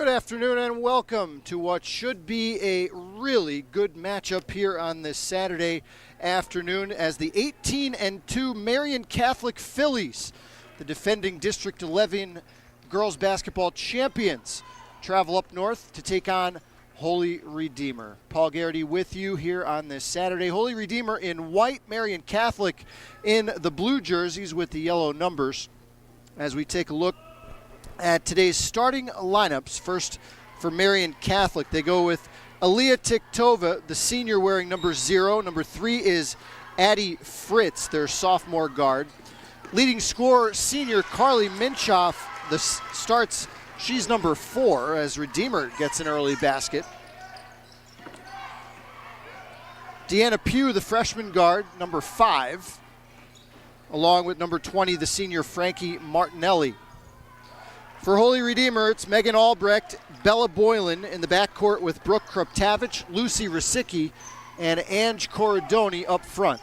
Good afternoon and welcome to what should be a really good matchup here on this Saturday afternoon as the 18-2 Marian Catholic Phillies, the defending District 11 girls basketball champions, travel up north to take on Holy Redeemer. Paul Garrity with you here on this Saturday. Holy Redeemer in white, Marian Catholic in the blue jerseys with the yellow numbers. As we take a look at today's starting lineups, first for Marian Catholic, they go with Aliyah Tiktova, the senior, wearing number 0. Number 3 is Addie Fritz, their sophomore guard. Leading scorer, senior Carly Minchoff, starts. She's number 4 as Redeemer gets an early basket. Deanna Pugh, the freshman guard, number 5, along with number 20, the senior Frankie Martinelli. For Holy Redeemer, it's Megan Albrecht, Bella Boylan in the backcourt with Brooke Kruptavich, Lucy Rasicki, and Ange Corridoni up front.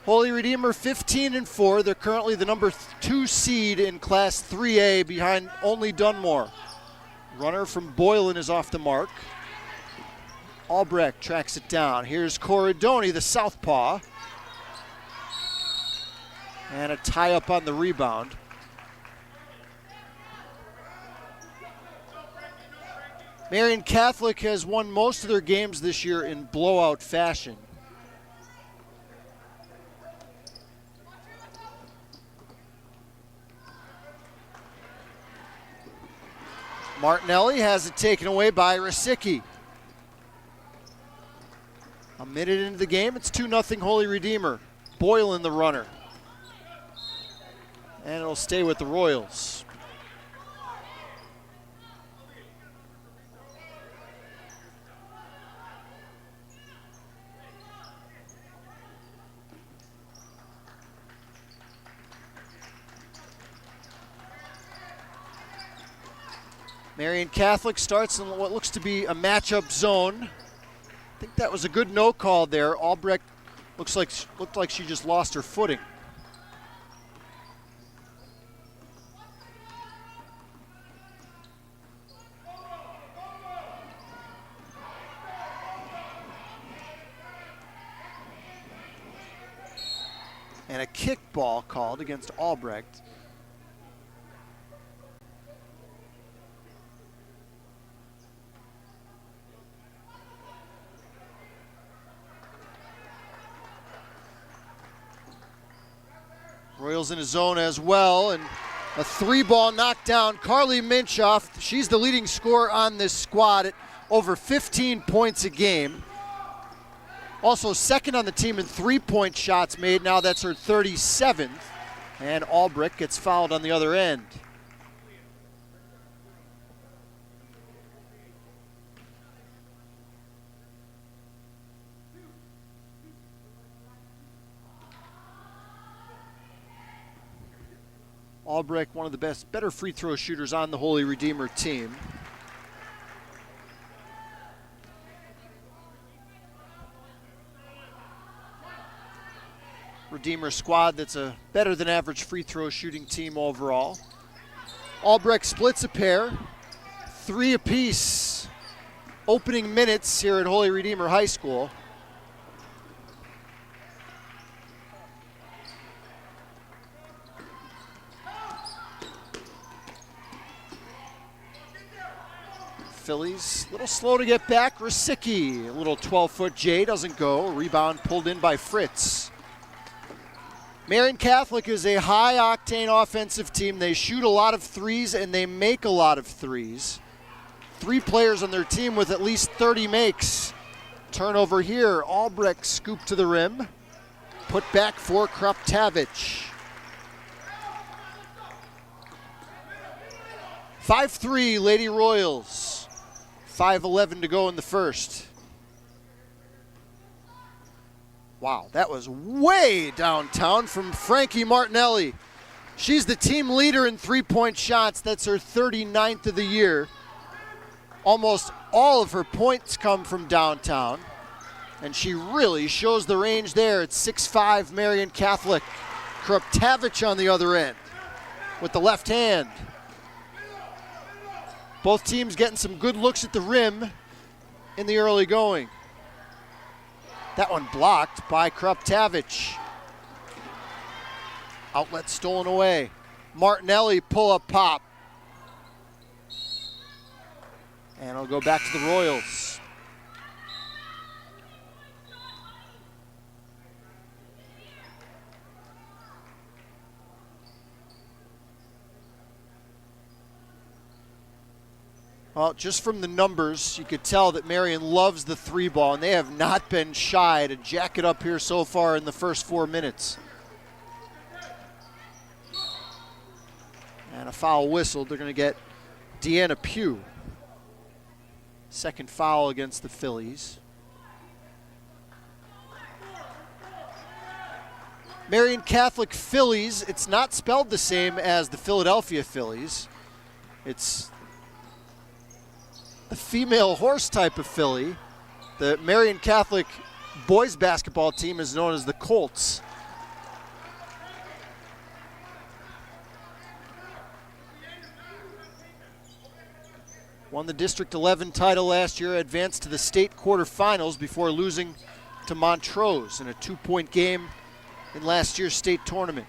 Holy Redeemer 15-4. They're currently the number 2 seed in Class 3A behind only Dunmore. Runner from Boylan is off the mark. Albrecht tracks it down. Here's Corridoni, the southpaw. And a tie-up on the rebound. Marian Catholic has won most of their games this year in blowout fashion. Martinelli has it taken away by Rasicki. A minute into the game, it's 2-0 Holy Redeemer. Boylan the runner. And it'll stay with the Royals. Marian Catholic starts in what looks to be a matchup zone. I think that was a good no call there. Albrecht looked like she just lost her footing. And a kickball called against Albrecht. Royals in a zone as well, and a 3-ball knockdown. Carly Minchoff, she's the leading scorer on this squad at over 15 points a game. Also second on the team in 3-point shots made. Now that's her 37th. And Albrecht gets fouled on the other end. Albrecht, one of the better free throw shooters on the Holy Redeemer team. Redeemer squad that's a better than average free throw shooting team overall. Albrecht splits a pair, 3 apiece. Opening minutes here at Holy Redeemer High School. Phillies, a little slow to get back. Rasicki, a little 12-foot J, doesn't go. Rebound pulled in by Fritz. Marian Catholic is a high-octane offensive team. They shoot a lot of threes and they make a lot of threes. 3 players on their team with at least 30 makes. Turnover here. Albrecht scoop to the rim. Put back for Kruptavich. 5-3 Lady Royals. 5:11 to go in the first. Wow, that was way downtown from Frankie Martinelli. She's the team leader in 3-point shots. That's her 39th of the year. Almost all of her points come from downtown. And she really shows the range there. It's 6'5" Marian Catholic. Kruptavich on the other end with the left hand. Both teams getting some good looks at the rim in the early going. That one blocked by Kruptavich. Outlet stolen away. Martinelli pull-up pop. And it'll go back to the Royals. Well, just from the numbers, you could tell that Marian loves the three ball, and they have not been shy to jack it up here so far in the first 4 minutes. And a foul whistle. They're going to get Deanna Pugh. Second foul against the Phillies. Marian Catholic Phillies, it's not spelled the same as the Philadelphia Phillies. It's the female horse type of Philly. The Marian Catholic boys basketball team is known as the Colts. Won the District 11 title last year, advanced to the state quarterfinals before losing to Montrose in a 2-point game in last year's state tournament.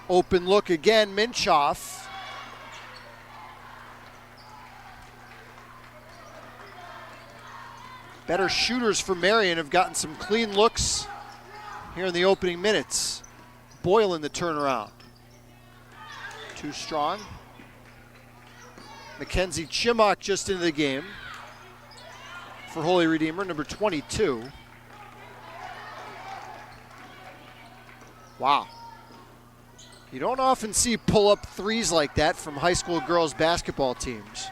Open look again, Minchoff. Better shooters for Marian have gotten some clean looks here in the opening minutes. Boyle in the turnaround. Too strong. Mackenzie Chimock just into the game for Holy Redeemer, number 22. Wow. You don't often see pull-up threes like that from high school girls basketball teams.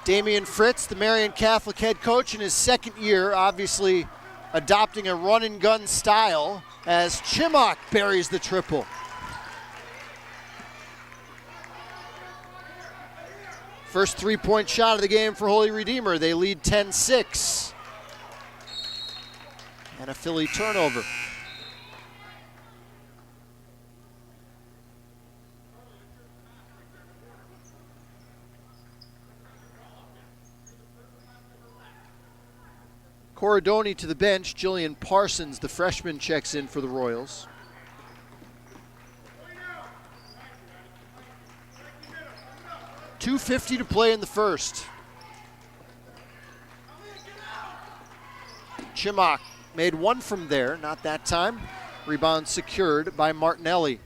Damian Fritz, the Marian Catholic head coach in his second year, obviously adopting a run-and-gun style as Chimock buries the triple. First three-point shot of the game for Holy Redeemer. They lead 10-6. And a Philly turnover. Corridoni to the bench. Jillian Parsons, the freshman, checks in for the Royals. .250 to play in the first. Chimock made one from there, not that time. Rebound secured by Martinelli.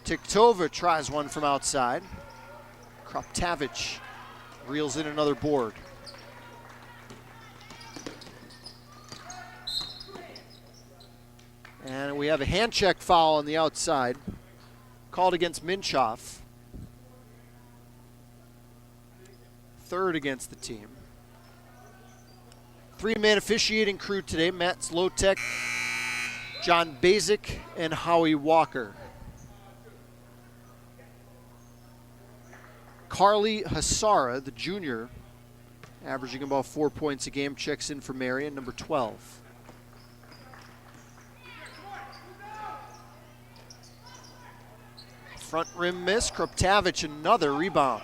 Tiktova tries one from outside. Kruptavich reels in another board. And we have a hand check foul on the outside, called against Minchoff. Third against the team. Three-man officiating crew today: Matt Zlotek, John Basic, and Howie Walker. Carly Hasara, the junior, averaging about 4 points a game, checks in for Marian, number 12. Front rim miss. Kruptavich, another rebound.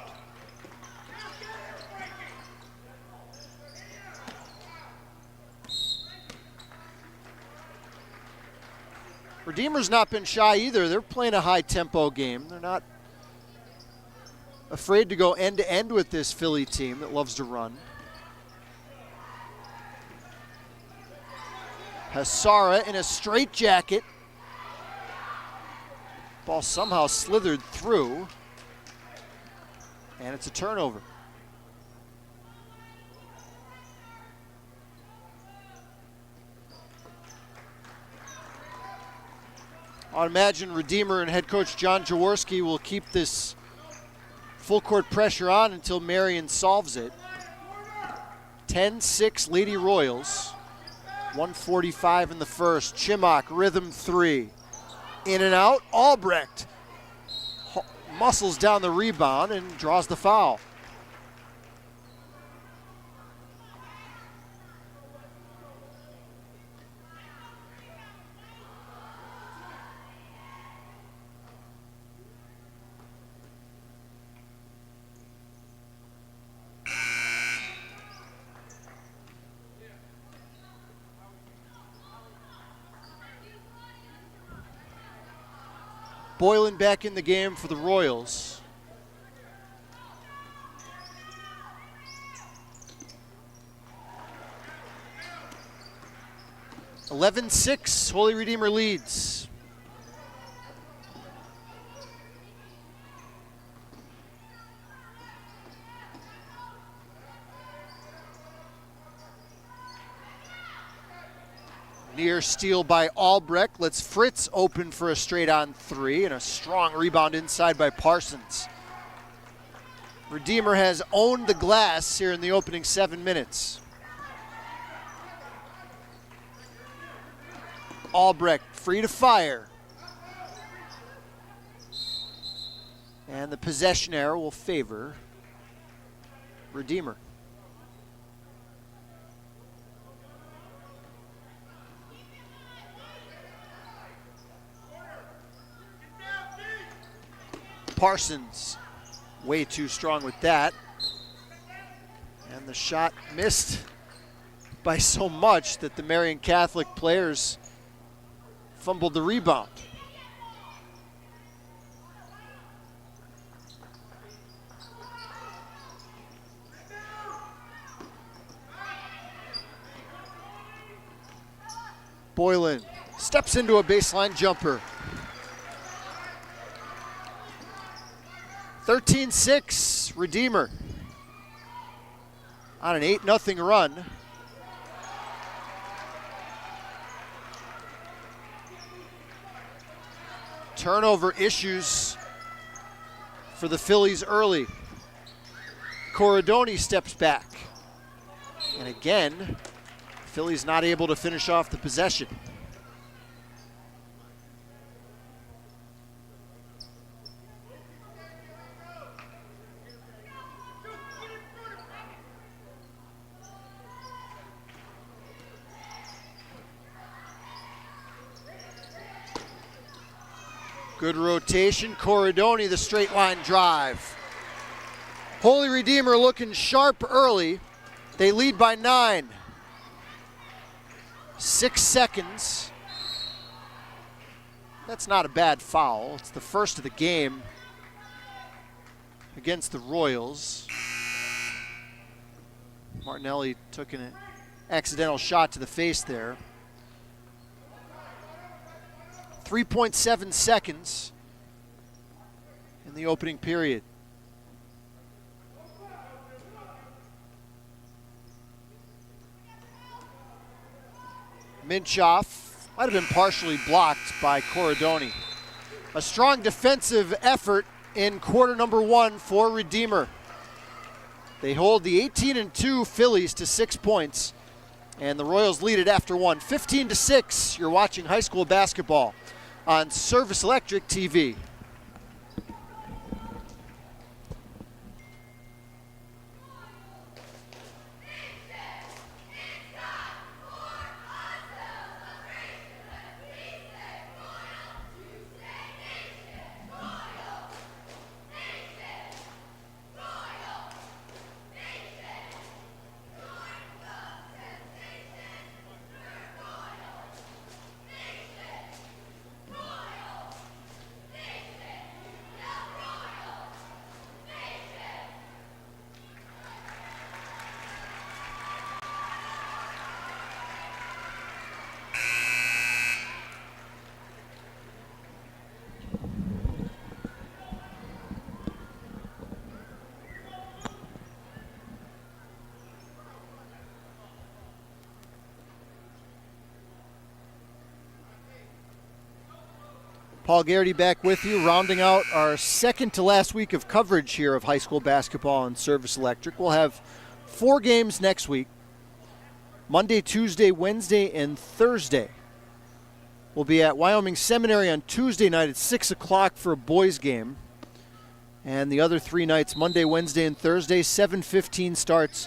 Redeemer's not been shy either. They're playing a high-tempo game. They're not afraid to go end-to-end with this Philly team that loves to run. Hasara in a straitjacket. Ball somehow slithered through, and it's a turnover. I'd imagine Redeemer and head coach John Jaworski will keep this full court pressure on until Marian solves it. 10-6 Lady Royals. 1:45 in the first. Chimock, rhythm three. In and out, Albrecht muscles down the rebound and draws the foul. Boylan back in the game for the Royals. (11-6), Holy Redeemer leads. Near steal by Albrecht. Lets Fritz open for a straight-on three, and a strong rebound inside by Parsons. Redeemer has owned the glass here in the opening 7 minutes. Albrecht free to fire. And the possession error will favor Redeemer. Parsons way too strong with that. And the shot missed by so much that the Marian Catholic players fumbled the rebound. Boylan steps into a baseline jumper. 13-6, Redeemer on an 8-0 run. Turnover issues for the Phillies early. Corridoni steps back. And again, Phillies not able to finish off the possession. Good rotation. Corridoni, the straight line drive. Holy Redeemer looking sharp early. They lead by 9. 6 seconds. That's not a bad foul. It's the first of the game against the Royals. Martinelli took an accidental shot to the face there. 3.7 seconds in the opening period. Minchoff might have been partially blocked by Corridoni. A strong defensive effort in quarter number 1 for Redeemer. They hold the 18-2 Phillies to 6 points, and the Royals lead it after 1. 15-6, you're watching high school basketball on Service Electric TV. Paul Garrity back with you, rounding out our second to last week of coverage here of high school basketball on Service Electric. We'll have 4 games next week, Monday, Tuesday, Wednesday, and Thursday. will be at Wyoming Seminary on Tuesday night at 6 o'clock for a boys game. And the other 3 nights, Monday, Wednesday, and Thursday, 7:15 starts,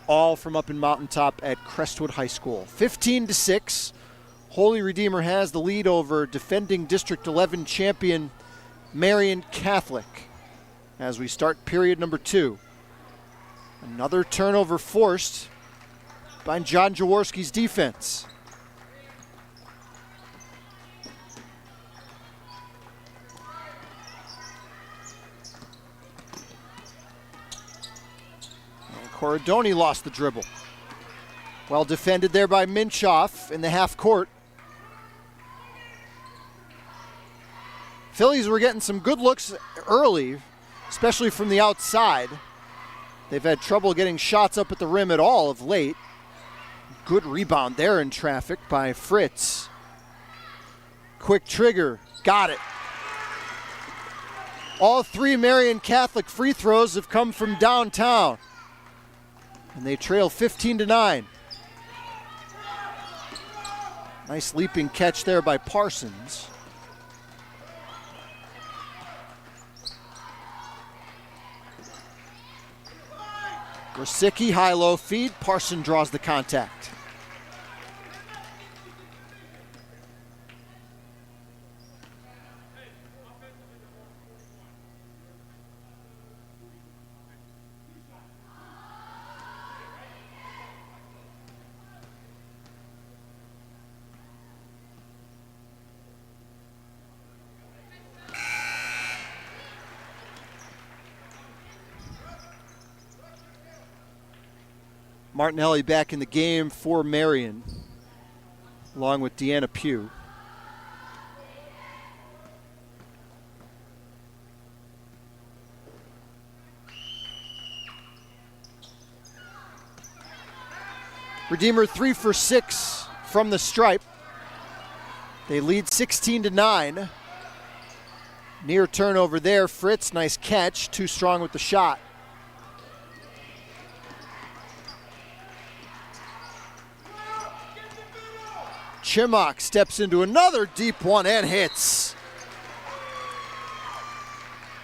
all from up in Mountaintop at Crestwood High School. 15-6, Holy Redeemer has the lead over defending District 11 champion Marian Catholic as we start period number 2. Another turnover forced by John Jaworski's defense. And Corridoni lost the dribble. Well defended there by Minchoff in the half court. Phillies were getting some good looks early, especially from the outside. They've had trouble getting shots up at the rim at all of late. Good rebound there in traffic by Fritz. Quick trigger, got it. All 3 Marian Catholic free throws have come from downtown. And they trail 15-9. Nice leaping catch there by Parsons. Rosicki, high-low feed. Parson draws the contact. Martinelli back in the game for Marian, along with Deanna Pugh. Redeemer 3 for 6 from the stripe. They lead 16-9. Near turnover there. Fritz, nice catch. Too strong with the shot. Chimok steps into another deep one and hits.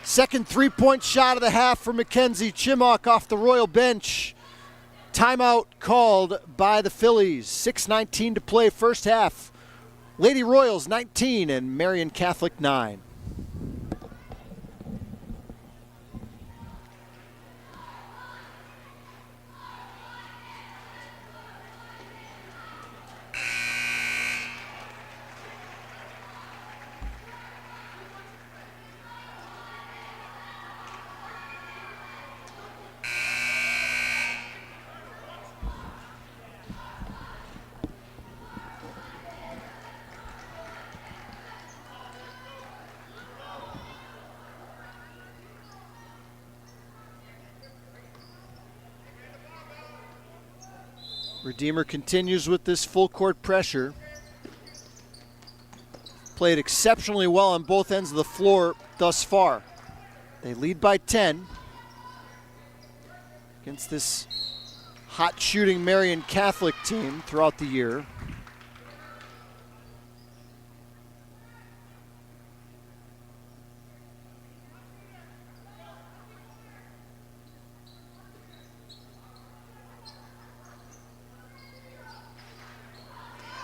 Second three-point shot of the half for Mackenzie Chimok off the Royal bench. Timeout called by the Phillies. 6:19 to play first half. Lady Royals 19 and Marian Catholic 9. Redeemer continues with this full court pressure. Played exceptionally well on both ends of the floor thus far. They lead by 10 against this hot shooting Marian Catholic team throughout the year.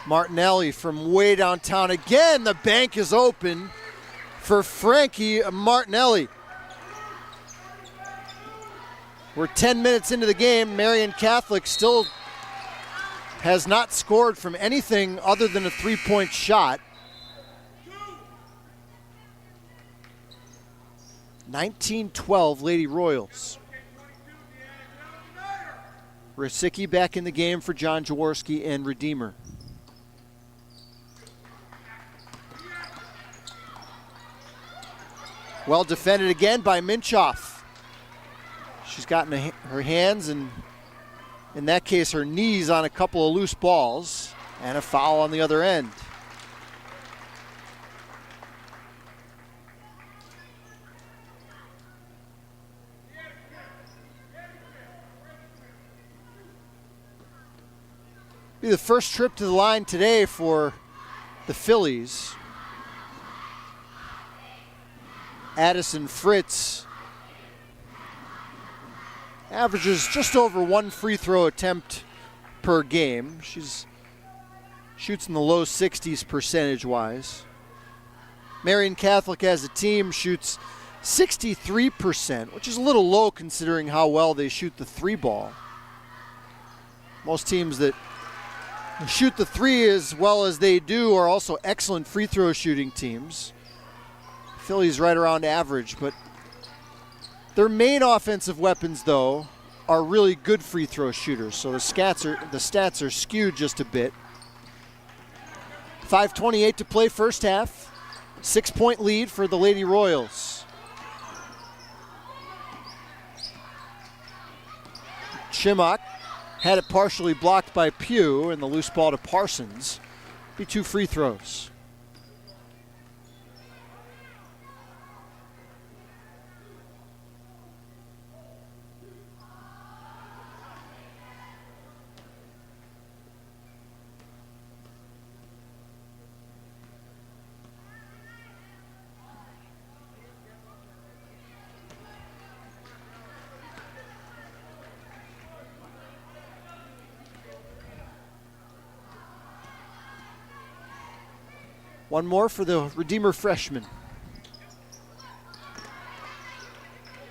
Martinelli from way downtown. Again, the bank is open for Frankie Martinelli. We're 10 minutes into the game. Marian Catholic still has not scored from anything other than a three-point shot. 19-12 Lady Royals. Rosicki back in the game for John Jaworski and Redeemer. Well defended again by Minchoff. She's gotten her hands and, in that case, her knees on a couple of loose balls, and a foul on the other end. Be the first trip to the line today for the Phillies. Addison Fritz averages just over 1 free throw attempt per game. She's shoots in the low 60s percentage-wise. Marian Catholic as a team shoots 63%, which is a little low considering how well they shoot the three ball. Most teams that shoot the three as well as they do are also excellent free throw shooting teams. Phillies right around average, but their main offensive weapons, though, are really good free throw shooters, so the stats are skewed just a bit. 5:28 to play first half. 6-point lead for the Lady Royals. Chimok had it partially blocked by Pugh, and the loose ball to Parsons. Be 2 free throws. One more for the Redeemer freshman.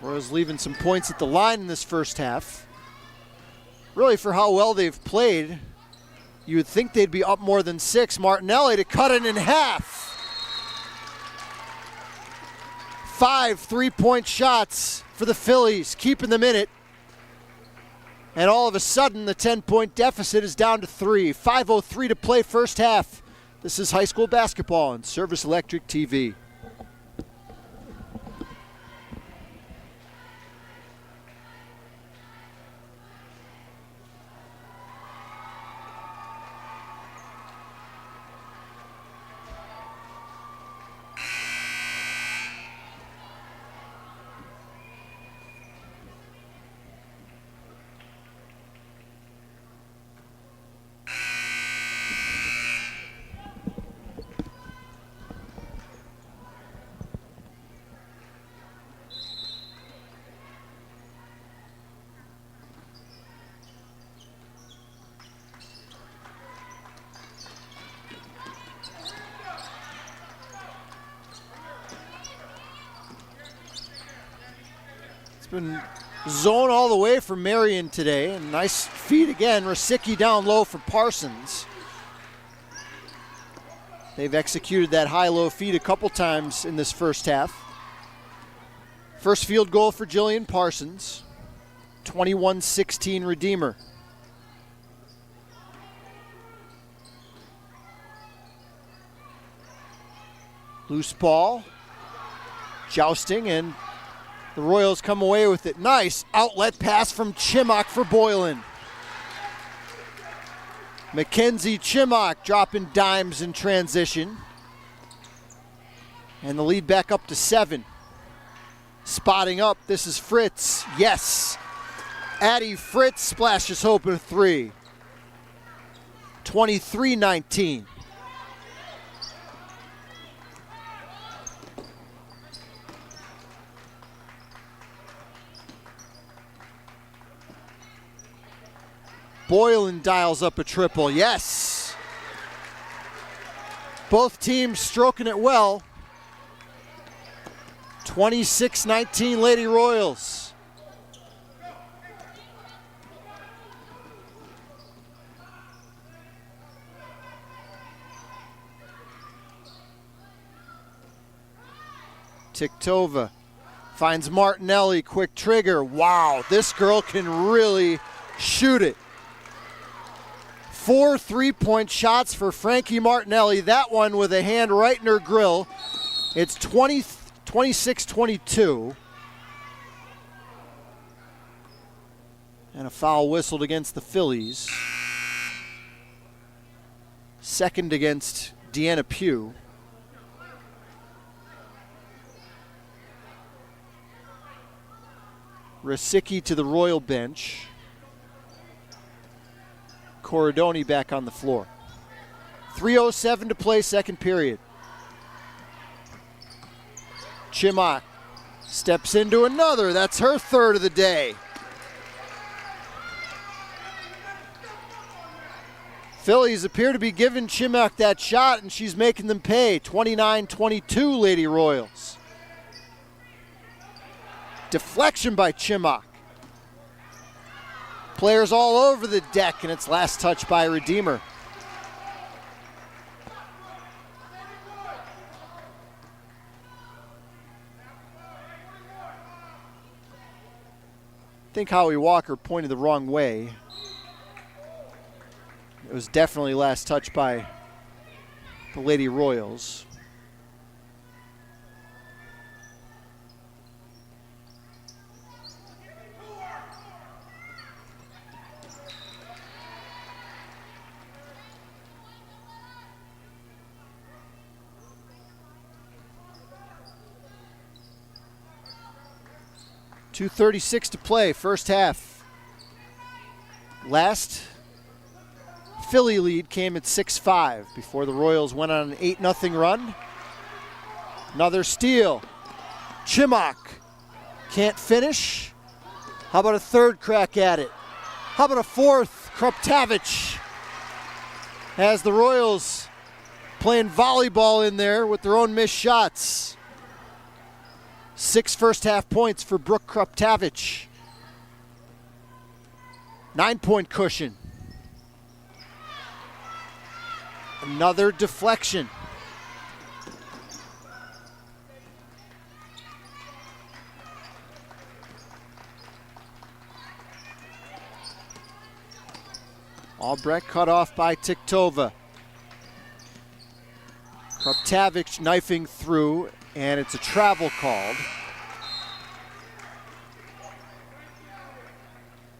Royals leaving some points at the line in this first half. Really, for how well they've played, you would think they'd be up more than 6. Martinelli to cut it in half. 5 3-point shots for the Phillies, keeping them in it. And all of a sudden, the 10-point deficit is down to 3. 5:03 to play first half. This is high school basketball on Service Electric TV. Been zone all the way for Marian today, and nice feed again. Rasicki down low for Parsons. They've executed that high-low feed a couple times in this first half. First field goal for Jillian Parsons. 21-16 Redeemer. Loose ball, jousting, and the Royals come away with it. Nice outlet pass from Chimok for Boylan. Mackenzie Chimok dropping dimes in transition. And the lead back up to 7. Spotting up, this is Fritz. Yes. Addie Fritz splashes home a 3. 23-19. Boylan dials up a triple, yes. Both teams stroking it well. 26-19 Lady Royals. Tiktova finds Martinelli, quick trigger. Wow, this girl can really shoot it. 4 3-point shots for Frankie Martinelli. That one with a hand right in her grill. It's 26-22. And a foul whistled against the Phillies. Second against Deanna Pugh. Rasicki to the Royal bench. Corridoni back on the floor. 3:07 to play, second period. Chimok steps into another. That's her third of the day. Phillies appear to be giving Chimok that shot, and she's making them pay. 29-22, Lady Royals. Deflection by Chimok. Players all over the deck, and it's last touch by Redeemer. I think Howie Walker pointed the wrong way. It was definitely last touch by the Lady Royals. .236 to play, first half. Last Philly lead came at 6-5 before the Royals went on an 8-0 run. Another steal. Chimok can't finish. How about a third crack at it? How about a fourth? Kruptavich has the Royals playing volleyball in there with their own missed shots. 6 first half points for Brooke Kruptavich. 9-point cushion. Another deflection. Albrecht cut off by Tiktova. Kruptavich knifing through, and it's a travel called.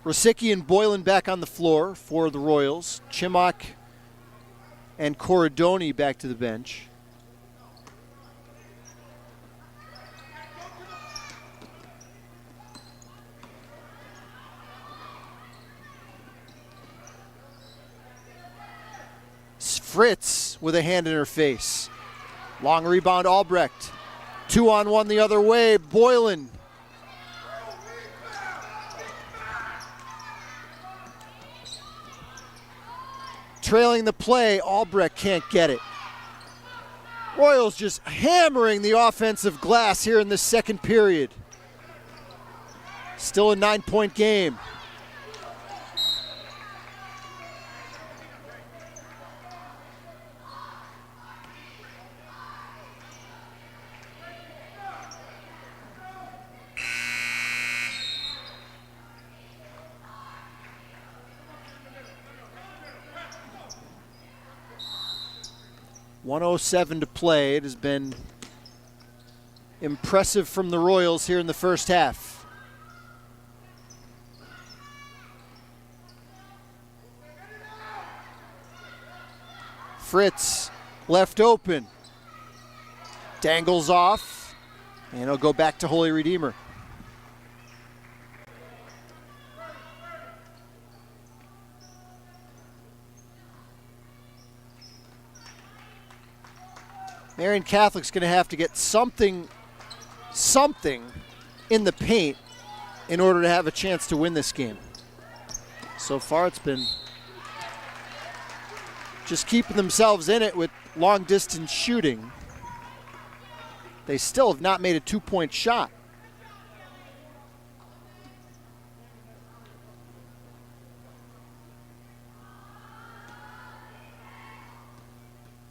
Rosicki and Boylan back on the floor for the Royals. Chimok and Corridoni back to the bench. Fritz with a hand in her face. Long rebound, Albrecht. 2-on-1 the other way, Boylan. Trailing the play, Albrecht can't get it. Royals just hammering the offensive glass here in the second period. Still a 9-point game. .107 to play. It has been impressive from the Royals here in the first half. Fritz left open. Dangles off, and it'll go back to Holy Redeemer. Marian Catholic's going to have to get something in the paint in order to have a chance to win this game. So far it's been just keeping themselves in it with long distance shooting. They still have not made a 2-point shot.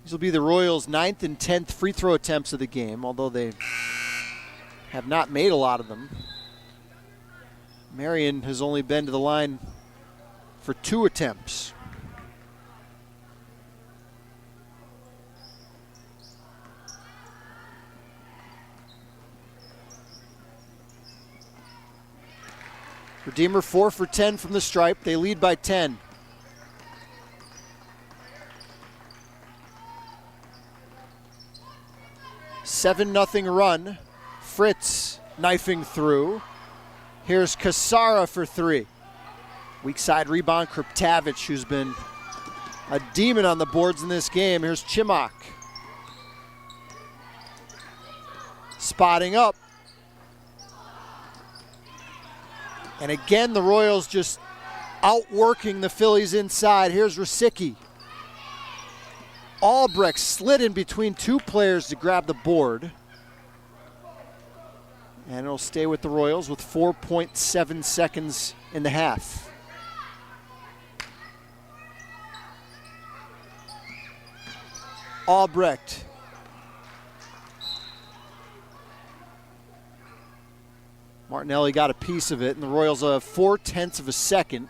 These will be the Royals' 9th and 10th free throw attempts of the game, although they have not made a lot of them. Marian has only been to the line for 2 attempts. Redeemer 4 for 10 from the stripe. They lead by 10. .7-0 run. Fritz knifing through. Here's Kasara for 3. Weak side rebound, Kruptavich, who's been a demon on the boards in this game. Here's Chimok. Spotting up. And again, the Royals just outworking the Phillies inside. Here's Rosicki. Albrecht slid in between two players to grab the board. And it'll stay with the Royals with 4.7 seconds in the half. Albrecht. Martinelli got a piece of it, and the Royals have 0.4 of a second.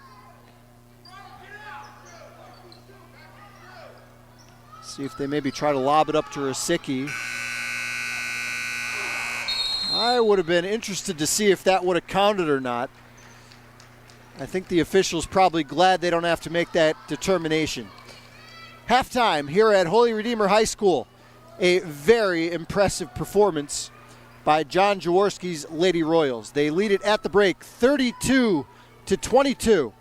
See if they maybe try to lob it up to Rosicki. I would have been interested to see if that would have counted or not. I think the officials probably glad they don't have to make that determination. Halftime here at Holy Redeemer High School. A very impressive performance by John Jaworski's Lady Royals. They lead it at the break 32-22.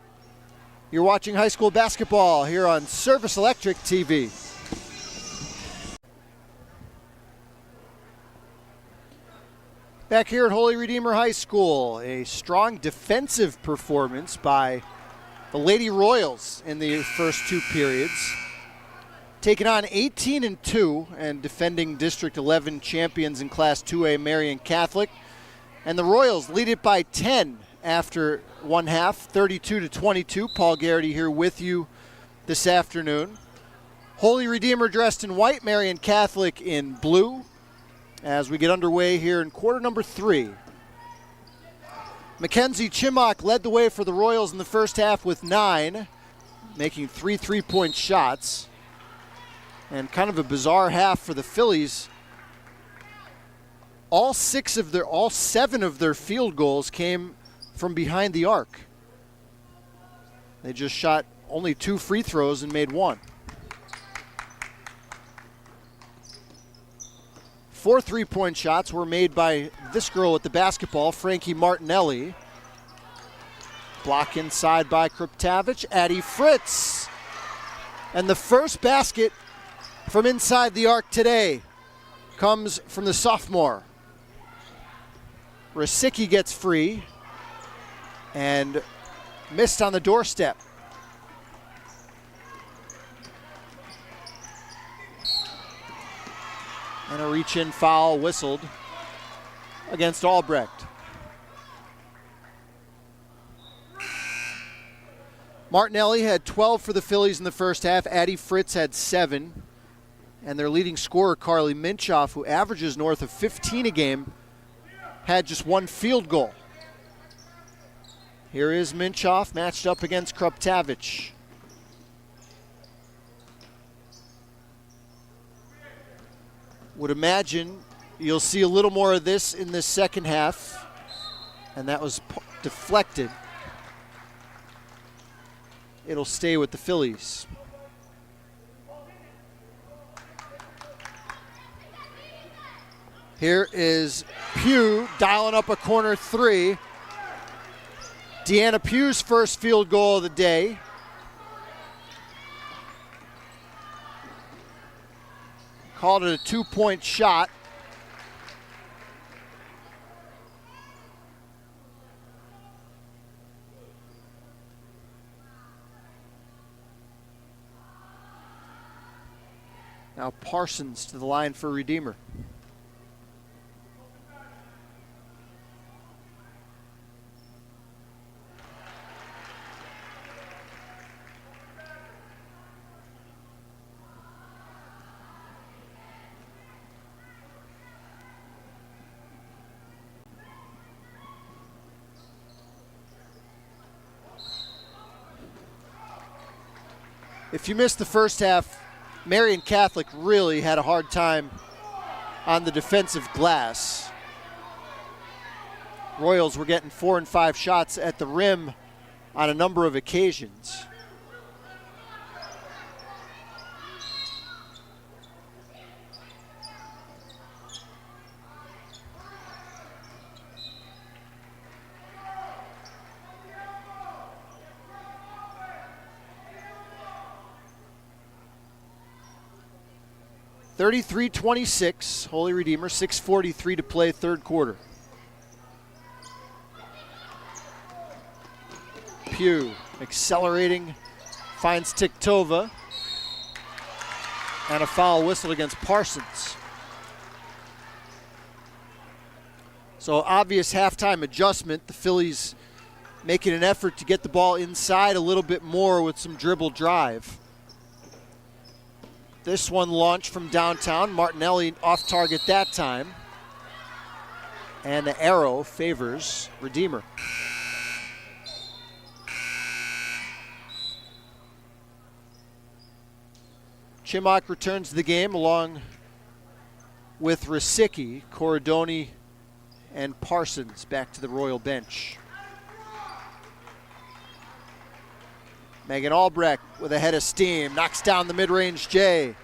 You're watching high school basketball here on Service Electric TV. Back here at Holy Redeemer High School, a strong defensive performance by the Lady Royals in the first two periods. Taking on 18-2 and defending District 11 champions in Class 2A Marian Catholic. And the Royals lead it by 10 after one half, 32-22. Paul Garrity here with you this afternoon. Holy Redeemer dressed in white, Marian Catholic in blue. As we get underway here in quarter number 3. Mackenzie Chimok led the way for the Royals in the first half with 9, making 3 3-point shots. And kind of a bizarre half for the Phillies. All 7 of their field goals came from behind the arc. They just shot only 2 free throws and made 1. 4 3-point shots were made by this girl with the basketball, Frankie Martinelli. Block inside by Kriptavich, Addie Fritz. And the first basket from inside the arc today comes from the sophomore. Rosicki gets free and missed on the doorstep. And a reach-in foul whistled against Albrecht. Martinelli had 12 for the Phillies in the first half. Addie Fritz had 7. And their leading scorer, Carly Minchoff, who averages north of 15 a game, had just 1 field goal. Here is Minchoff matched up against Kruptavich. Would imagine you'll see a little more of this in this second half. And that was deflected. It'll stay with the Phillies. Here is Pugh dialing up a corner 3. Deanna Pugh's first field goal of the day. Called it a 2-point shot. Now Parsons to the line for Redeemer. If you missed the first half, Marian Catholic really had a hard time on the defensive glass. Royals were getting 4 and 5 shots at the rim on a number of occasions. 33-26, Holy Redeemer, 6:43 to play, third quarter. Pugh accelerating, finds Tiktova, and a foul whistled against Parsons. So obvious halftime adjustment. The Phillies making an effort to get the ball inside a little bit more with some dribble drive. This one launched from downtown. Martinelli off target that time. And the arrow favors Redeemer. Chimok returns to the game along with Rasicki, Corridoni, and Parsons back to the Royal bench. Megan Albrecht with a head of steam, knocks down the mid-range J.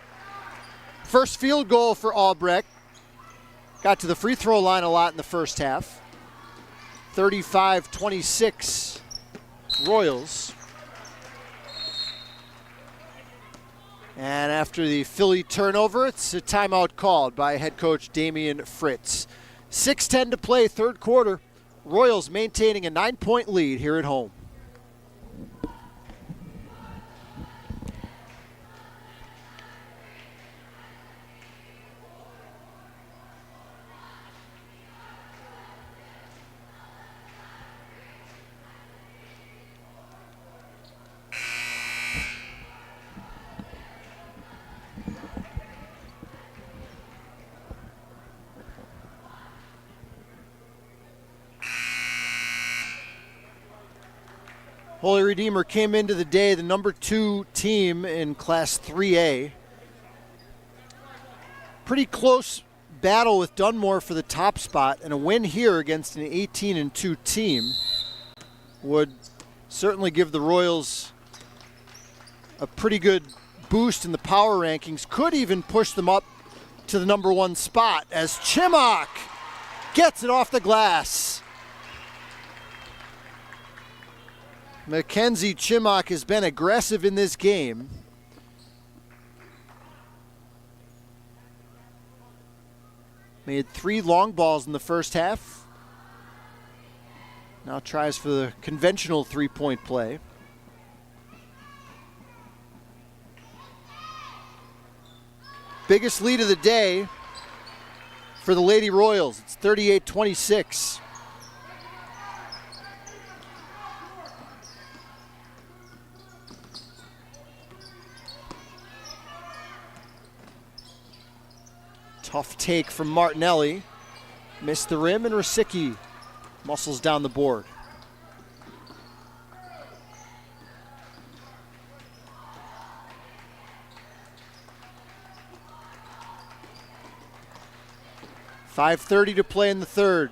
First field goal for Albrecht. Got to the free throw line a lot in the first half. 35-26 Royals. And after the Philly turnover, it's a timeout called by head coach Damian Fritz. 6:10 to play, third quarter. Royals maintaining a 9-point lead here at home. Holy Redeemer came into the day the number 2 team in Class 3A. Pretty close battle with Dunmore for the top spot, and a win here against an 18-2 team would certainly give the Royals a pretty good boost in the power rankings. Could even push them up to the number 1 spot as Chimok gets it off the glass. Mackenzie Chimok has been aggressive in this game. Made 3 long balls in the first half. Now tries for the conventional three-point play. Biggest lead of the day for the Lady Royals. It's 38-26. Tough take from Martinelli. Missed the rim, and Rasicki muscles down the board. .5:30 to play in the third.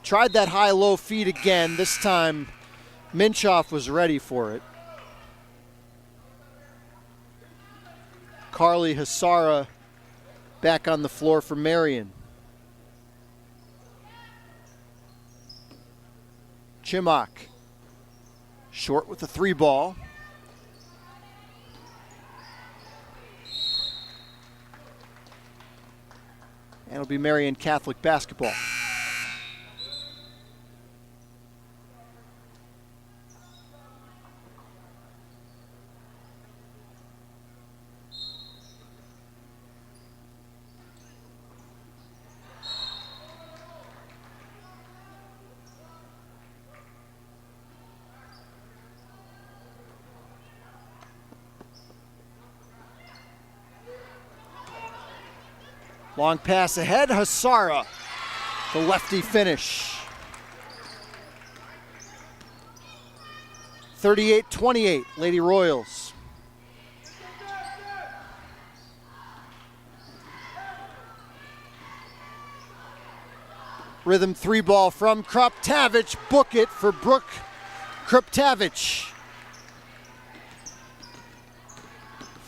Tried that high-low feed again. This time, Minchoff was ready for it. Carly Hasara back on the floor for Marian. Chimok short with the 3 ball. And it'll be Marian Catholic basketball. Long pass ahead, Hasara, the lefty finish. 38-28, Lady Royals. Rhythm 3 ball from Kruptavich, book it for Brooke Kruptavich.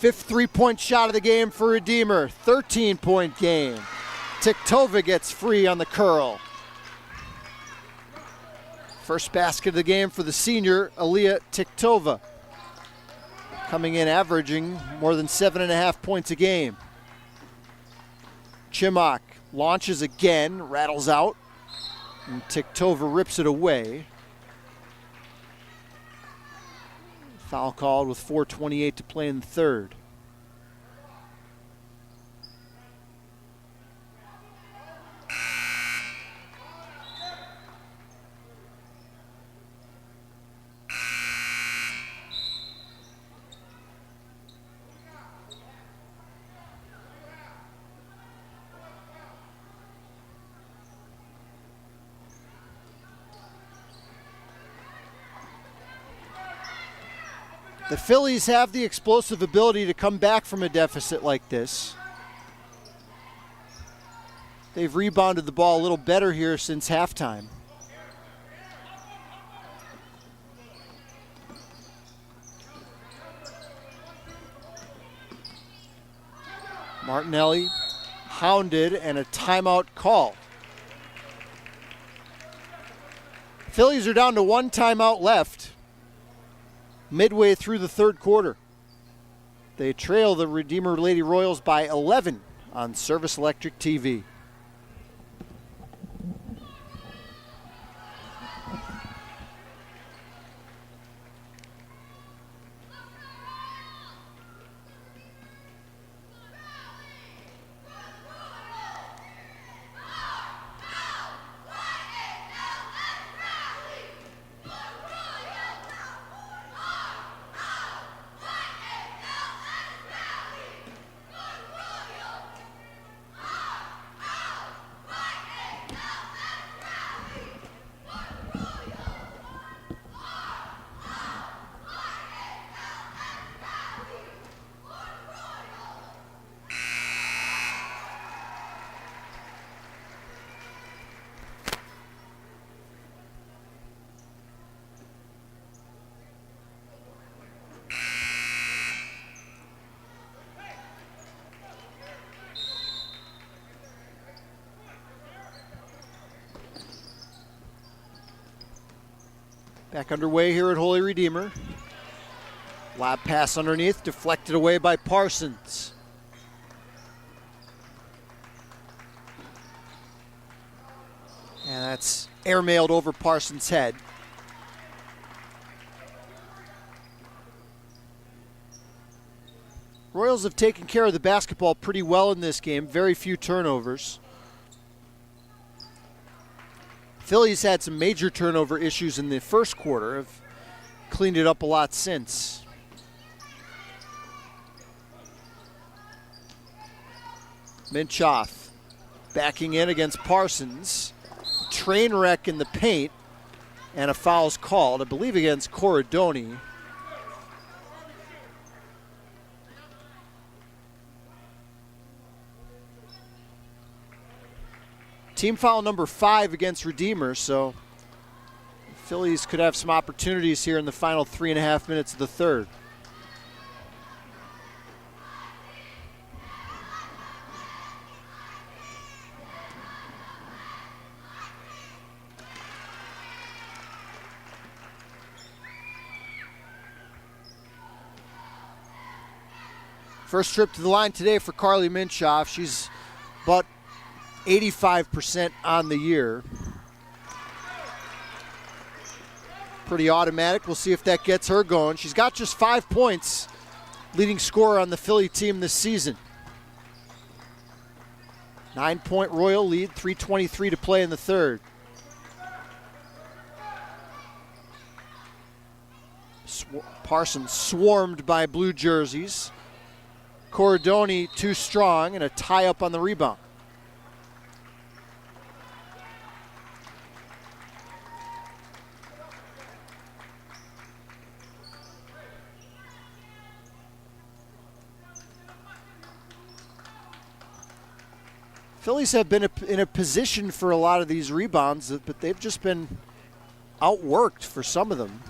5th three-point shot of the game for Redeemer. 13-point game. Tiktova gets free on the curl. First basket of the game for the senior, Aaliyah Tiktova. Coming in averaging more than 7.5 points a game. Chimok launches again, rattles out, and Tiktova rips it away. Foul called with 4:28 to play in the third. The Phillies have the explosive ability to come back from a deficit like this. They've rebounded the ball a little better here since halftime. Martinelli hounded and a timeout call. Phillies are down to one timeout left. Midway through the third quarter. They trail the Redeemer Lady Royals by 11 on Service Electric TV. Back underway here at Holy Redeemer. Lob pass underneath, deflected away by Parsons. And that's airmailed over Parsons' head. Royals have taken care of the basketball pretty well in this game. Very few turnovers. Phillies had some major turnover issues in the first quarter. Have cleaned it up a lot since. Minchoff backing in against Parsons. Train wreck in the paint, and a foul's called, I believe, against Corridoni. Team foul number 5 against Redeemer, so the Phillies could have some opportunities here in the final 3.5 minutes of the third. First trip to the line today for Carly Minchoff. She's about 85% on the year. Pretty automatic. We'll see if that gets her going. She's got just 5 points, leading scorer on the Philly team this season. 9-point Royal lead, 3:23 to play in the third. Parsons swarmed by blue jerseys. Corridoni too strong, and a tie up on the rebound. Phillies have been in a position for a lot of these rebounds, but they've just been outworked for some of them.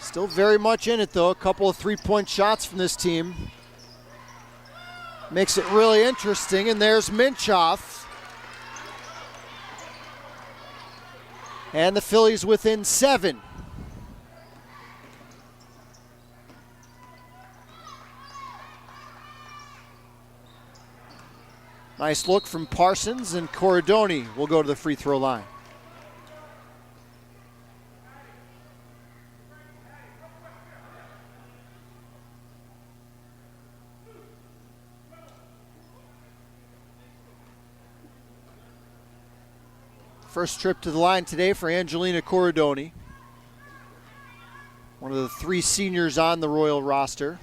Still very much in it, though. A couple of three-point shots from this team. Makes it really interesting, and there's Minchoff. And the Phillies within 7. Nice look from Parsons, and Corridoni will go to the free throw line. First trip to the line today for Angelina Corridoni, one of the 3 seniors on the Royal roster.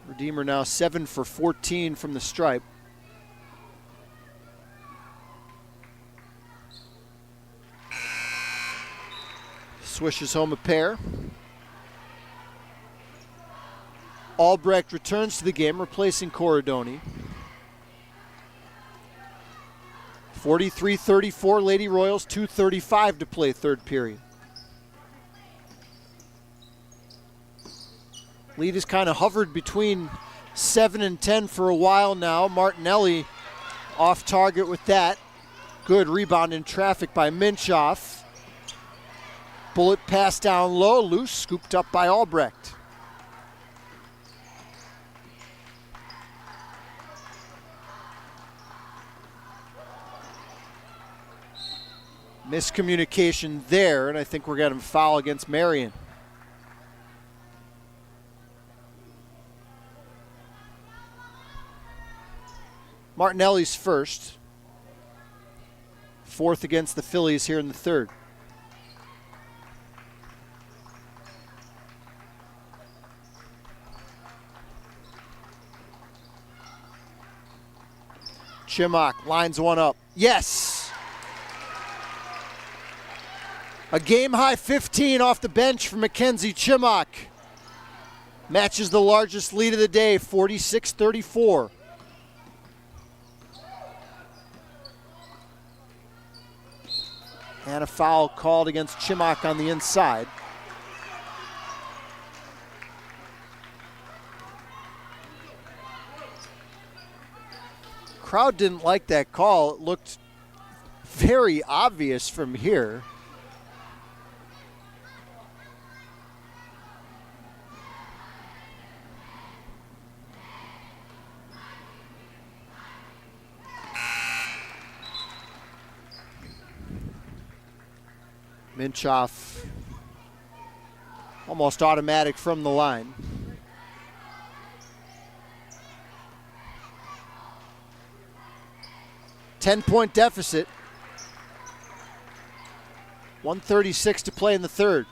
Redeemer now 7 for 14 from the stripe. Swishes home a pair. Albrecht returns to the game, replacing Corridoni. 43-34 Lady Royals, 2:35 to play third period. Lead has kind of hovered between 7 and 10 for a while now. Martinelli off target with that. Good rebound in traffic by Minchoff. Bullet pass down low, loose, scooped up by Albrecht. Miscommunication there, and I think we're getting a foul against Marian. Martinelli's first. 4th against the Phillies here in the third. Chimok lines one up. Yes! A game-high 15 off the bench for Mackenzie Chimok. Matches the largest lead of the day, 46-34. And a foul called against Chimok on the inside. Crowd didn't like that call. It looked very obvious from here. Minchoff almost automatic from the line. Ten-point deficit. 1:36 to play in the third.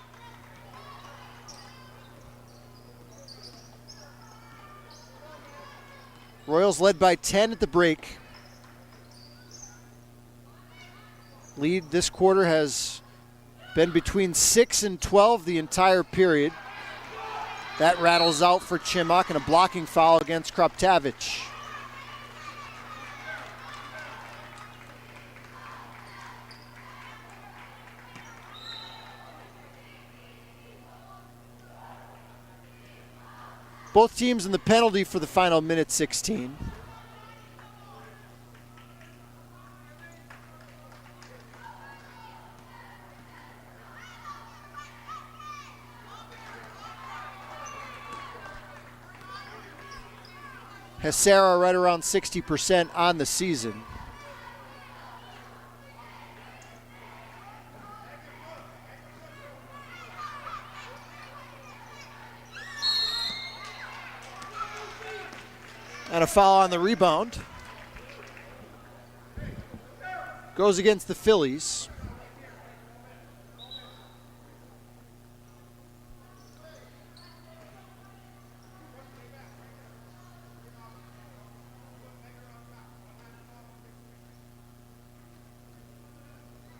Royals led by 10 at the break. Lead this quarter has been between 6 and 12 the entire period. That rattles out for Chimok, and a blocking foul against Kroptavich. Both teams in the penalty for the final minute 16. Hesera right around 60% on the season. And a foul on the rebound. Goes against the Phillies.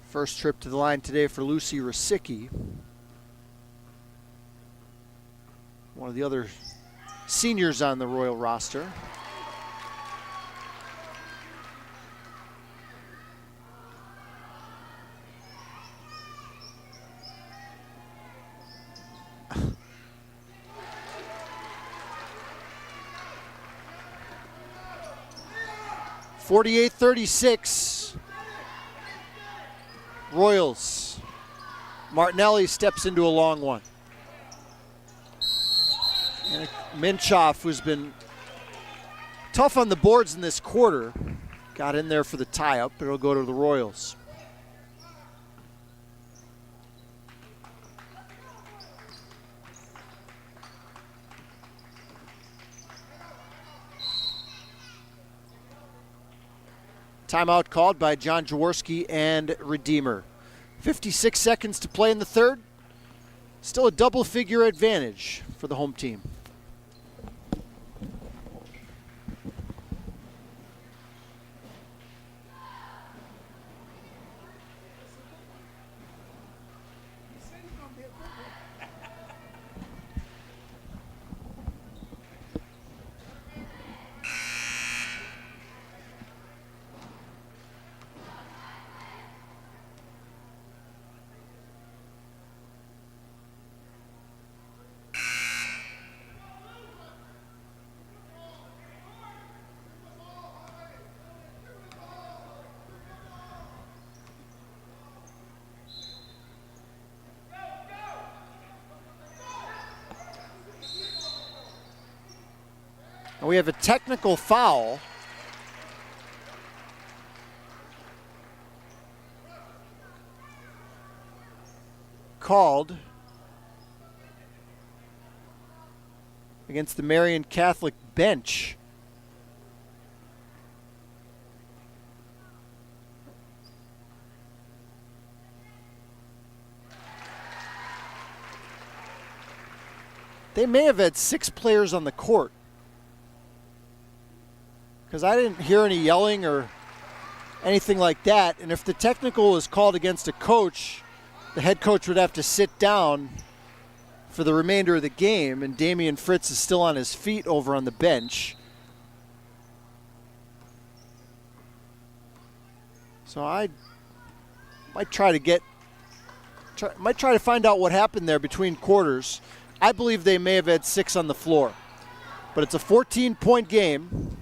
First trip to the line today for Lucy Rosicki. One of the other seniors on the Royal roster. (48-36). Royals Martinelli steps into a long one. And Minchoff, who's been tough on the boards in this quarter, got in there for the tie-up, but it'll go to the Royals. Timeout called by John Jaworski and Redeemer. 56 seconds to play in the third. Still a double-figure advantage for the home team. We have a technical foul. Called against the Marian Catholic bench. They may have had 6 players on the court, because I didn't hear any yelling or anything like that. And if the technical is called against a coach, the head coach would have to sit down for the remainder of the game, and Damian Fritz is still on his feet over on the bench. So I might try to find out what happened there between quarters. I believe they may have had 6 on the floor, but it's a 14-point game.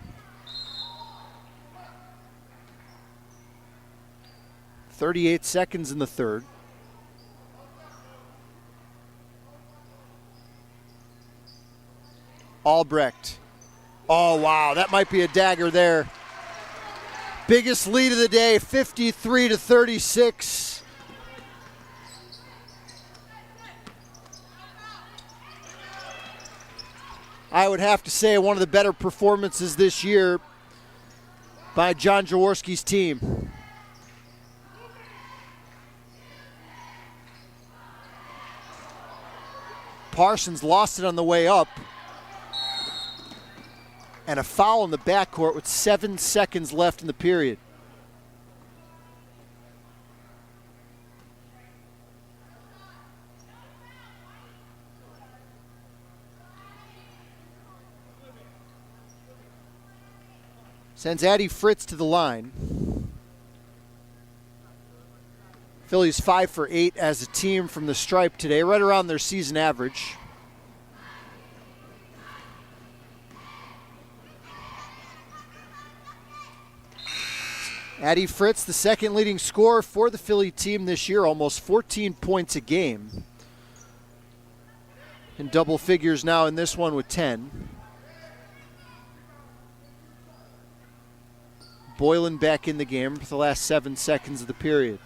38 seconds in the third. Albrecht. Oh, wow, that might be a dagger there. Biggest lead of the day, 53-36. I would have to say one of the better performances this year by John Jaworski's team. Parsons lost it on the way up. And a foul in the backcourt with 7 seconds left in the period. Sends Addy Fritz to the line. Phillies 5 for 8 as a team from the stripe today, right around their season average. Addy Fritz, the second leading scorer for the Philly team this year, almost 14 points a game. In double figures now in this one with 10. Boylan back in the game for the last 7 seconds of the period.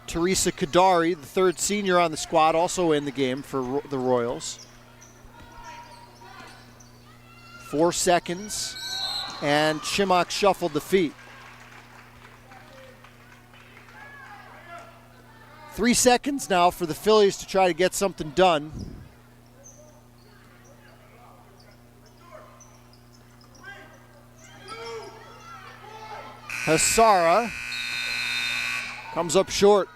Teresa Kadari, the third senior on the squad, also in the game for the Royals. 4 seconds, and Chimok shuffled the feet. 3 seconds now for the Phillies to try to get something done. Hassara comes up short.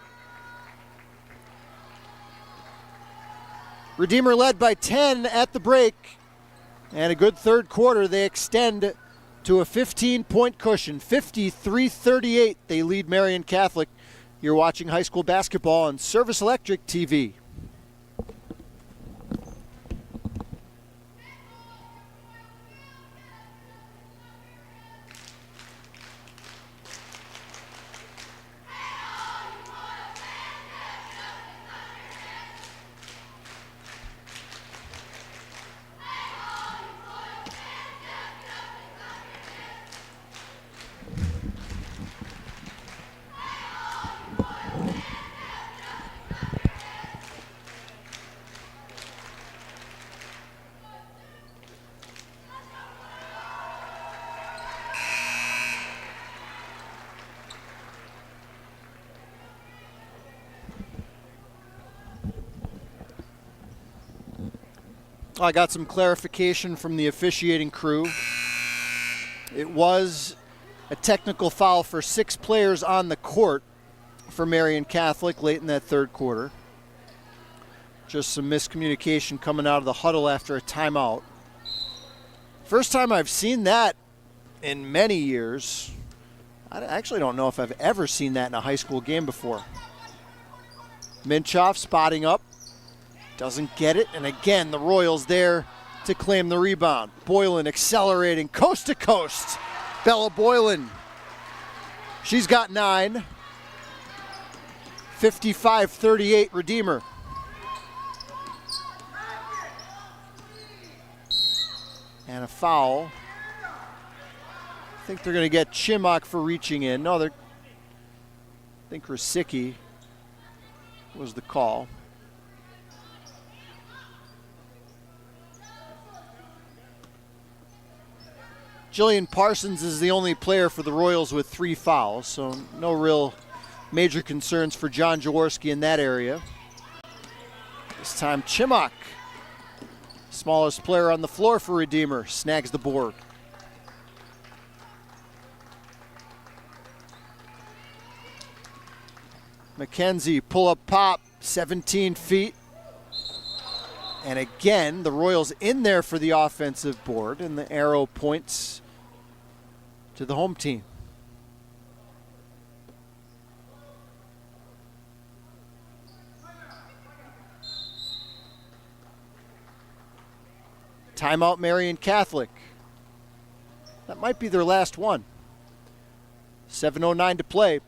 Redeemer led by 10 at the break. And a good third quarter. They extend to a 15-point cushion. 53-38. They lead Marian Catholic. You're watching high school basketball on Service Electric TV. I got some clarification from the officiating crew. It was a technical foul for 6 players on the court for Marian Catholic late in that third quarter. Just some miscommunication coming out of the huddle after a timeout. First time I've seen that in many years. I actually don't know if I've ever seen that in a high school game before. Minchoff spotting up. Doesn't get it. And again, the Royals there to claim the rebound. Boylan accelerating coast to coast. Bella Boylan. She's got 9. 55-38 Redeemer. And a foul. I think they're going to get Chimok for reaching in. No, I think Rasicki was the call. Jillian Parsons is the only player for the Royals with 3 fouls, so no real major concerns for John Jaworski in that area. This time Chimok, smallest player on the floor for Redeemer, snags the board. McKenzie, pull-up pop, 17 feet. And again, the Royals in there for the offensive board, and the arrow points to the home team. Timeout Marian Catholic. That might be their last one. 7:09 to play.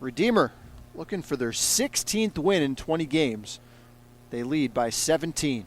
Redeemer looking for their 16th win in 20 games. They lead by 17.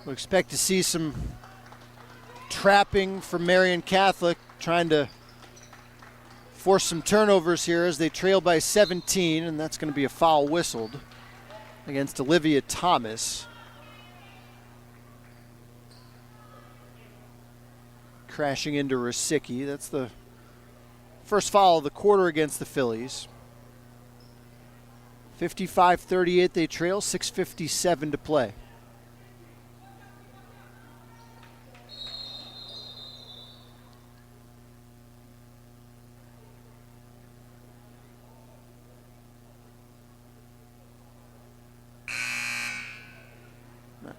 We'll expect to see some trapping from Marian Catholic, trying to force some turnovers here as they trail by 17, and that's going to be a foul whistled against Olivia Thomas. Crashing into Rasicki. That's the first foul of the quarter against the Phillies. 55-38 they trail, 6:57 to play.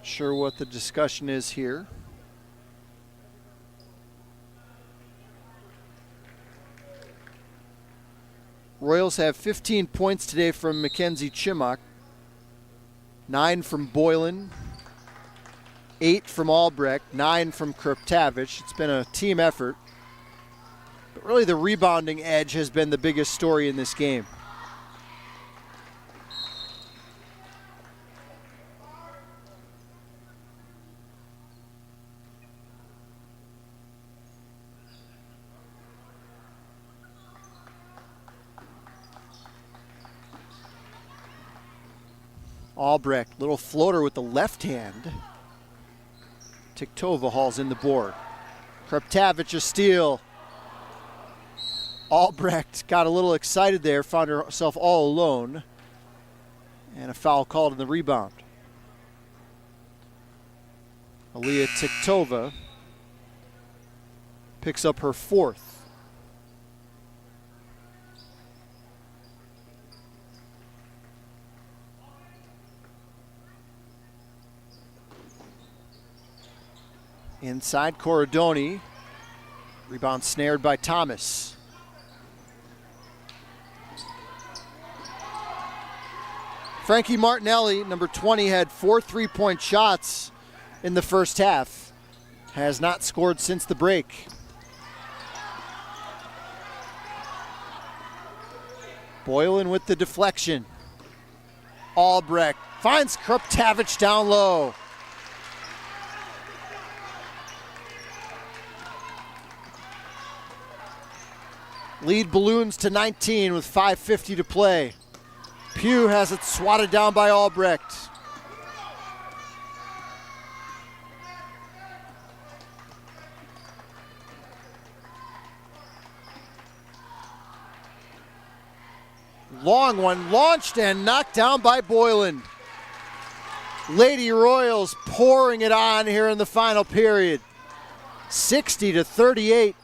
Sure what the discussion is here. Royals have 15 points today from Mackenzie Chimok, 9 from Boylan, 8 from Albrecht, 9 from Kriptavich. It's been a team effort, but really the rebounding edge has been the biggest story in this game. Albrecht, little floater with the left hand. Tiktova hauls in the board. Kriptavich a steal. Albrecht got a little excited there, found herself all alone. And a foul called in the rebound. Aaliyah Tiktova picks up her 4th. Inside Corridoni. Rebound snared by Thomas. Frankie Martinelli, number 20, had 4 3-point shots in the first half. Has not scored since the break. Boylan with the deflection. Albrecht finds Kruptavich down low. Lead balloons to 19 with 5:50 to play. Pugh has it swatted down by Albrecht. Long one launched and knocked down by Boylan. Lady Royals pouring it on here in the final period. 60-38.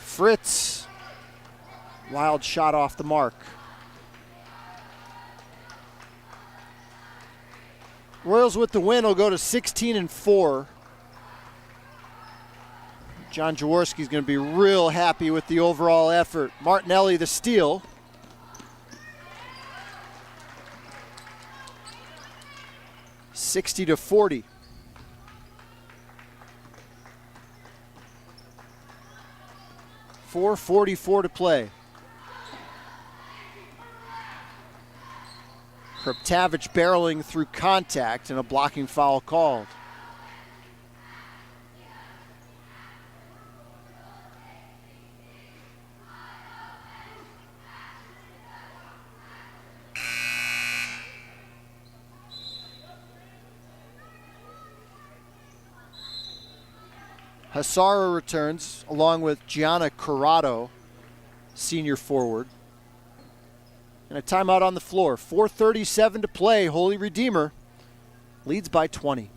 Fritz, wild shot off the mark. Royals with the win will go to 16-4. John Jaworski's going to be real happy with the overall effort. Martinelli the steal. $60-40. .444 to play. Kruptavich barreling through contact and a blocking foul called. Hasara returns along with Gianna Corrado, senior forward. And a timeout on the floor. 4:37 to play. Holy Redeemer leads by 20.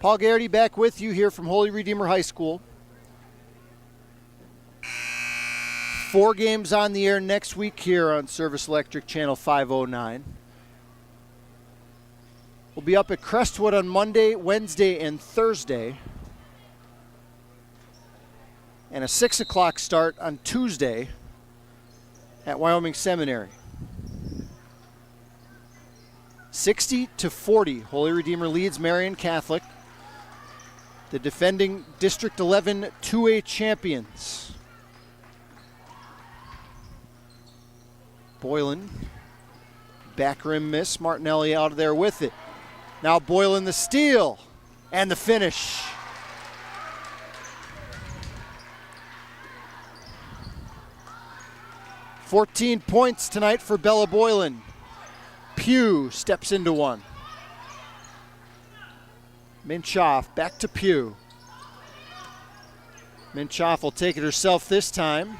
Paul Garrity back with you here from Holy Redeemer High School. 4 games on the air next week here on Service Electric Channel 509. We'll be up at Crestwood on Monday, Wednesday, and Thursday. And a 6 o'clock start on Tuesday at Wyoming Seminary. 60-40, Holy Redeemer leads Marian Catholic, the defending District 11 2A champions. Boylan, back rim miss, Martinelli out of there with it. Now Boylan the steal and the finish. "14 points tonight for Bella Boylan. Pugh steps into one. Minchoff back to Pugh. Minchoff will take it herself this time.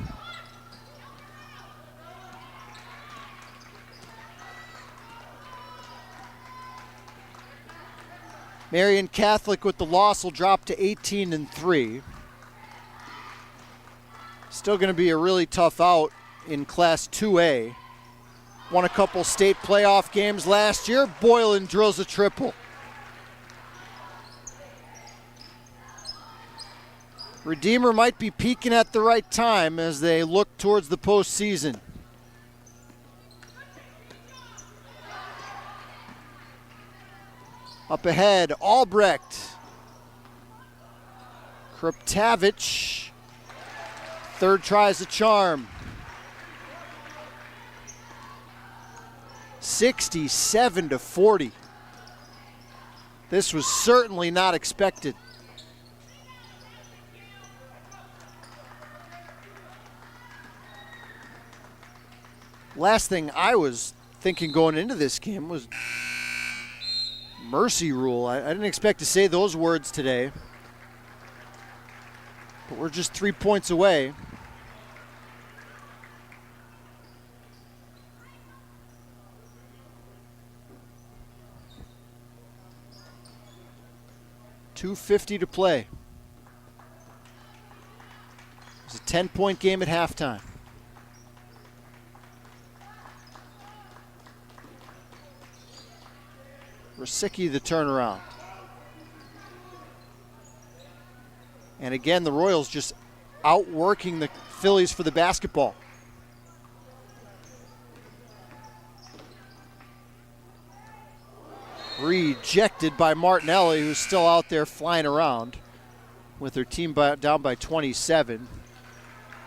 Marian Catholic with the loss will drop to 18-3. Still going to be a really tough out in Class 2A. Won a couple state playoff games last year. Boylan drills a triple. Redeemer might be peaking at the right time as they look towards the postseason. Up ahead, Albrecht. Kruptavich Third tries a charm. 67-40. This was certainly not expected. Last thing I was thinking going into this game was mercy rule. I didn't expect to say those words today. But we're just 3 points away. .250 to play. It was a 10-point game at halftime. Rosicki the turnaround. And again, the Royals just outworking the Phillies for the basketball. Rejected by Martinelli, who's still out there flying around with her team down by 27.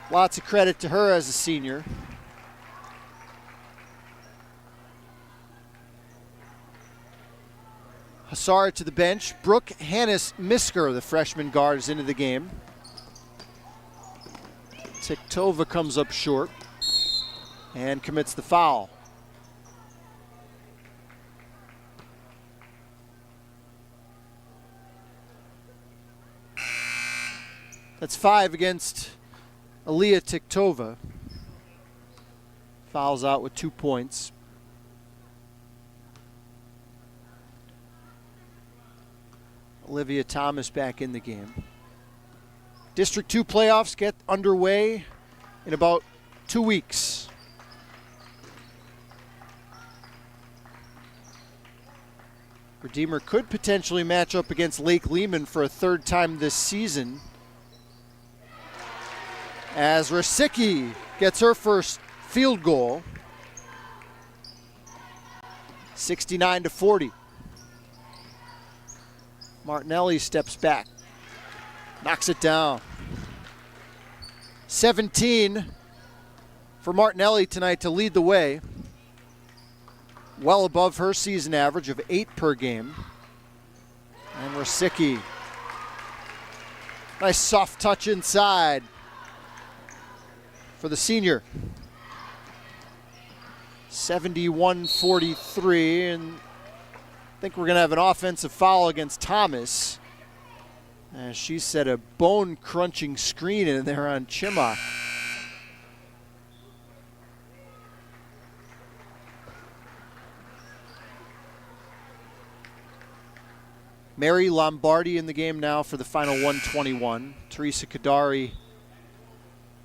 Lots of credit to her as a senior. Hassar to the bench. Brooke Hannes-Misker, the freshman guard, is into the game. Tiktova comes up short and commits the foul. That's 5 against Aliyah Tiktova. Fouls out with 2 points. Olivia Thomas back in the game. District 2 playoffs get underway in about 2 weeks. Redeemer could potentially match up against Lake Lehman for a third time this season, as Rosicki gets her first field goal. 69-40. Martinelli steps back, knocks it down. 17 for Martinelli tonight to lead the way. Well above her season average of 8 per game. And Rosicki, nice soft touch inside for the senior. 71-43, and I think we're going to have an offensive foul against Thomas, as she set a bone-crunching screen in there on Chimok. Mary Lombardi in the game now for the final 121. Teresa Kadari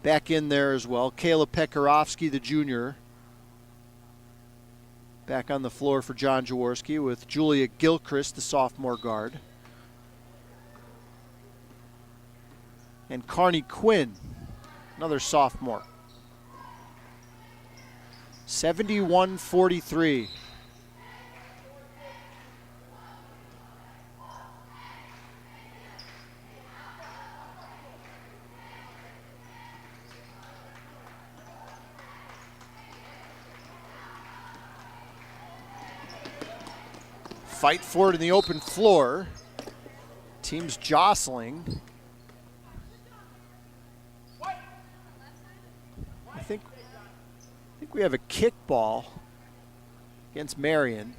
back in there as well. Kayla Pekarovsky, the junior, back on the floor for John Jaworski, with Julia Gilchrist, the sophomore guard. And Carney Quinn, another sophomore. 71-43. Fight for it in the open floor. Teams jostling. I think we have a kickball against Marian.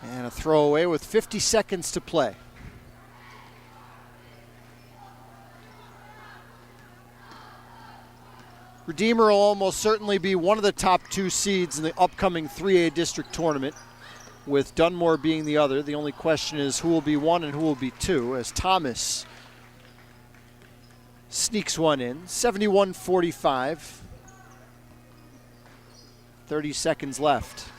And a throwaway with 50 seconds to play. Redeemer will almost certainly be one of the top 2 seeds in the upcoming 3A district tournament, with Dunmore being the other. The only question is who will be 1 and who will be 2, as Thomas sneaks one in, 71-45. 30 seconds left.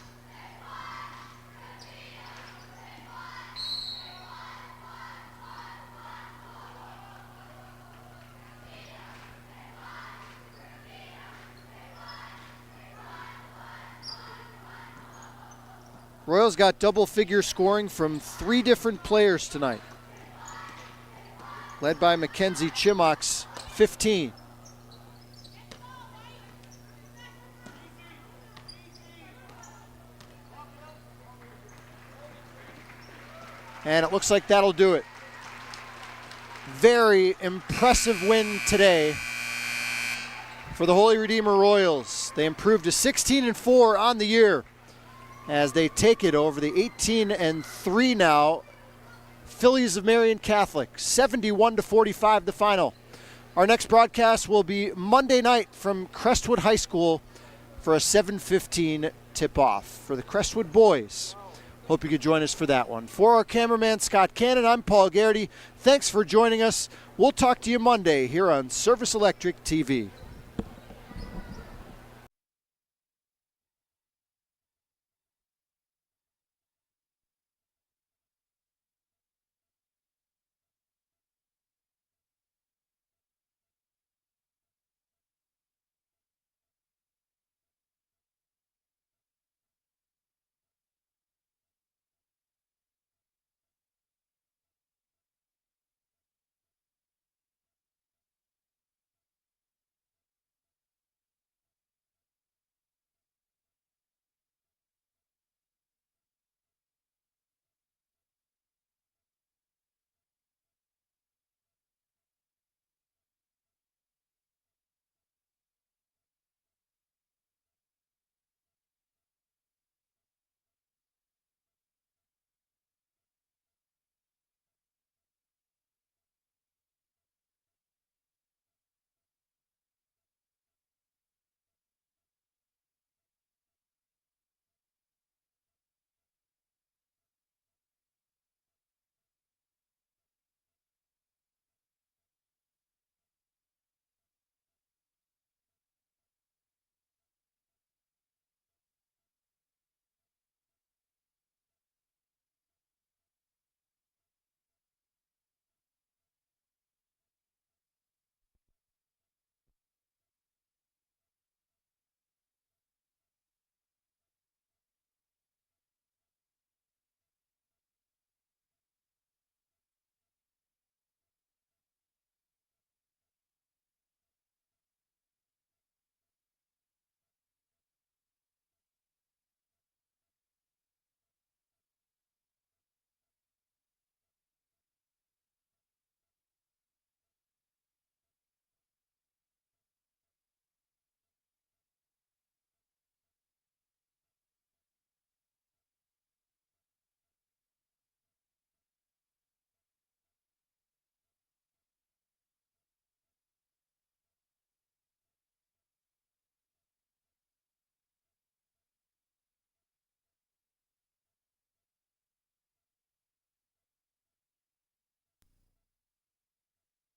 Royals got double-figure scoring from 3 different players tonight, led by Mackenzie Chimock's 15. And it looks like that'll do it. Very impressive win today for the Holy Redeemer Royals. They improved to 16-4 on the year as they take it over the 18-3 now Phillies of Marian Catholic. 71-45 the final. Our next broadcast will be Monday night from Crestwood High School for a 7:15 tip-off for the Crestwood boys. Hope you could join us for that one. For our cameraman Scott Cannon, I'm Paul Garrity. Thanks for joining us. We'll talk to you Monday here on Service Electric TV.